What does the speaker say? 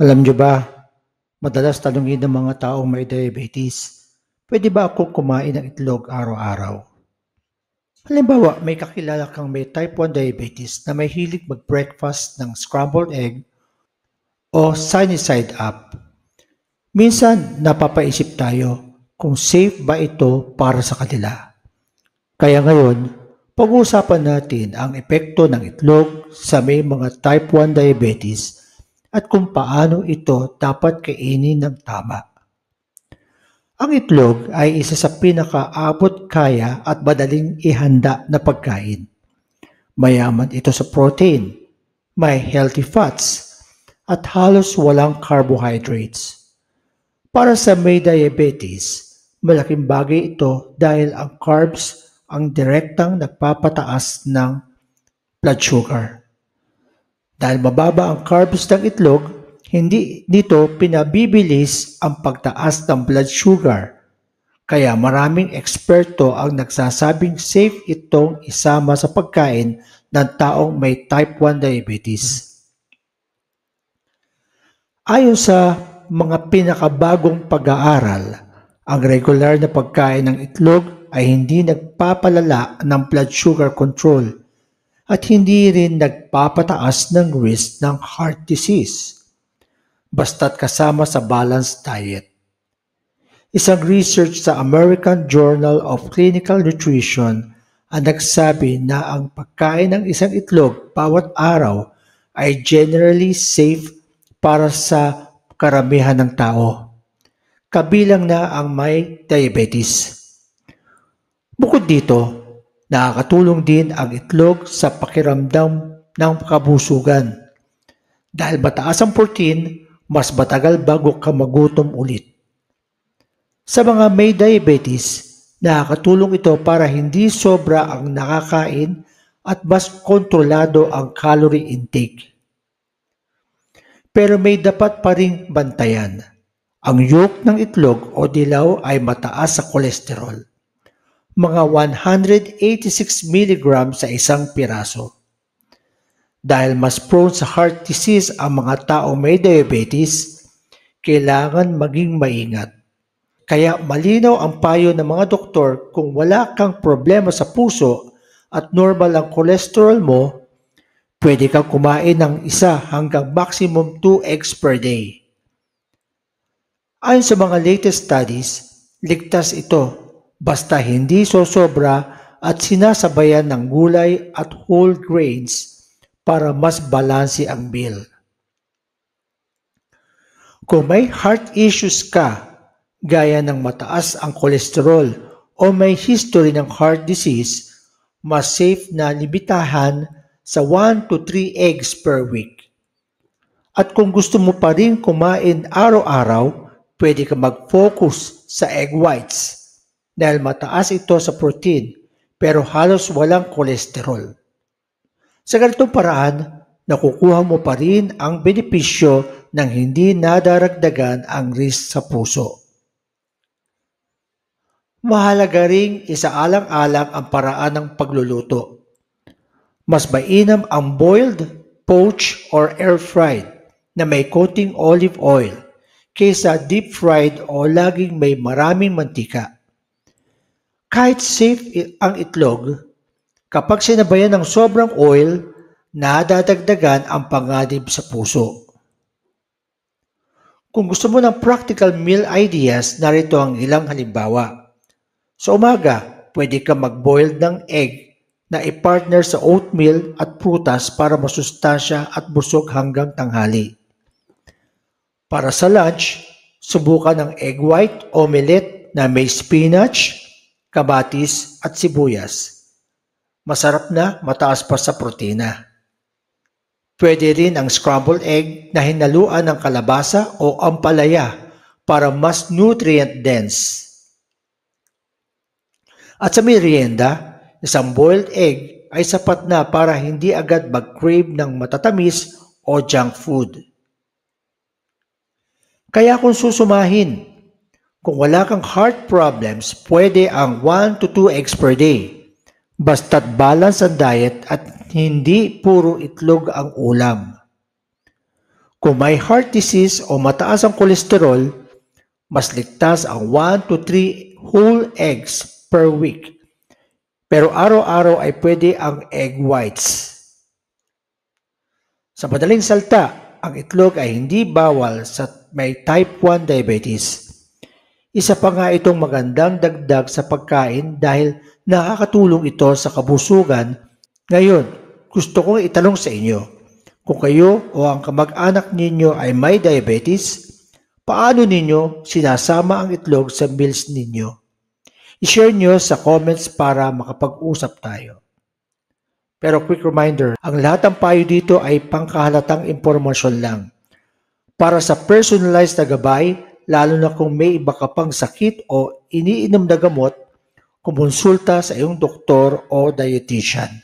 Alam niyo ba, madalas tanungin ng mga taong may diabetes, pwede ba akong kumain ng itlog araw-araw? Halimbawa, may kakilala kang may type 1 diabetes na may hilig mag-breakfast ng scrambled egg o sunny side up. Minsan, napapaisip tayo kung safe ba ito para sa kanila. Kaya ngayon, pag-uusapan natin ang epekto ng itlog sa may mga type 1 diabetes at kung paano ito dapat kainin ng tama. Ang itlog ay isa sa pinakaabot kaya at madaling ihanda na pagkain. Mayaman ito sa protein, may healthy fats, at halos walang carbohydrates. Para sa may diabetes, malaking bagay ito dahil ang carbs ang direktang nagpapataas ng blood sugar. Dahil mababa ang carbs ng itlog, hindi nito pinabibilis ang pagtaas ng blood sugar. Kaya maraming eksperto ang nagsasabing safe itong isama sa pagkain ng taong may type 1 diabetes. Ayon sa mga pinakabagong pag-aaral, ang regular na pagkain ng itlog ay hindi nagpapalala ng blood sugar control at hindi rin nagpapataas ng risk ng heart disease, basta't kasama sa balanced diet. Isang research sa American Journal of Clinical Nutrition ang nagsabi na ang pagkain ng isang itlog bawat araw ay generally safe para sa karamihan ng tao, kabilang na ang may diabetes. Bukod dito, nakakatulong din ang itlog sa pakiramdam ng kabusugan. Dahil mataas ang protein, mas matagal bago ka magutom ulit. Sa mga may diabetes, nakakatulong ito para hindi sobra ang nakakain at mas kontrolado ang calorie intake. Pero may dapat pa ring bantayan. Ang yolk ng itlog o dilaw ay mataas sa kolesterol. Mga 186 mg sa isang piraso. Dahil mas prone sa heart disease ang mga taong may diabetes, kailangan maging maingat. Kaya malinaw ang payo ng mga doktor kung wala kang problema sa puso at normal ang cholesterol mo, pwede kang kumain ng 1 hanggang maximum 2 eggs per day. Ayon sa mga latest studies, ligtas ito basta hindi sosobra at sinasabayan ng gulay at whole grains para mas balanse ang meal. Kung may heart issues ka, gaya ng mataas ang kolesterol o may history ng heart disease, mas safe na limitahan sa 1 to 3 eggs per week. At kung gusto mo pa rin kumain araw-araw, pwede ka mag-focus sa egg whites dahil mataas ito sa protein pero halos walang kolesterol. Sa ganitong paraan, nakukuha mo pa rin ang benepisyo ng hindi nadaragdagan ang risk sa puso. Mahalaga ring isaalang-alang ang paraan ng pagluluto. Mas mainam ang boiled, poached, or air-fried na may coating olive oil kaysa deep-fried o laging may maraming mantika. Kahit safe ang itlog, kapag sinabayan ng sobrang oil, nadadagdagan ang panganib sa puso. Kung gusto mo ng practical meal ideas, narito ang ilang halimbawa. Sa umaga, pwede ka mag-boil ng egg na i-partner sa oatmeal at prutas para masustansya at busog hanggang tanghali. Para sa lunch, subukan ang egg white omelette na may spinach, kamatis at sibuyas. Masarap na, mataas pa sa protina. Pwede rin ang scrambled egg na hinaluan ng kalabasa o ampalaya para mas nutrient dense. At sa merienda, isang boiled egg ay sapat na para hindi agad mag-crave ng matatamis o junk food. Kaya kung susumahin, kung wala kang heart problems, pwede ang 1 to 2 eggs per day. Basta't balance ang diet at hindi puro itlog ang ulam. Kung may heart disease o mataas ang kolesterol, mas ligtas ang 1 to 3 whole eggs per week. Pero araw-araw ay pwede ang egg whites. Sa madaling salta, ang itlog ay hindi bawal sa may type 1 diabetes. Isa pa nga itong magandang dagdag sa pagkain dahil nakakatulong ito sa kabusugan. Ngayon, gusto kong itanong sa inyo, kung kayo o ang kamag-anak ninyo ay may diabetes, paano ninyo sinasama ang itlog sa meals ninyo? I-share nyo sa comments para makapag-usap tayo. Pero quick reminder, ang lahat ng payo dito ay pangkahalatang impormasyon lang. Para sa personalized na gabay, lalo na kung may iba ka pang sakit o iniinom na gamot, kumonsulta sa iyong doktor o dietitian.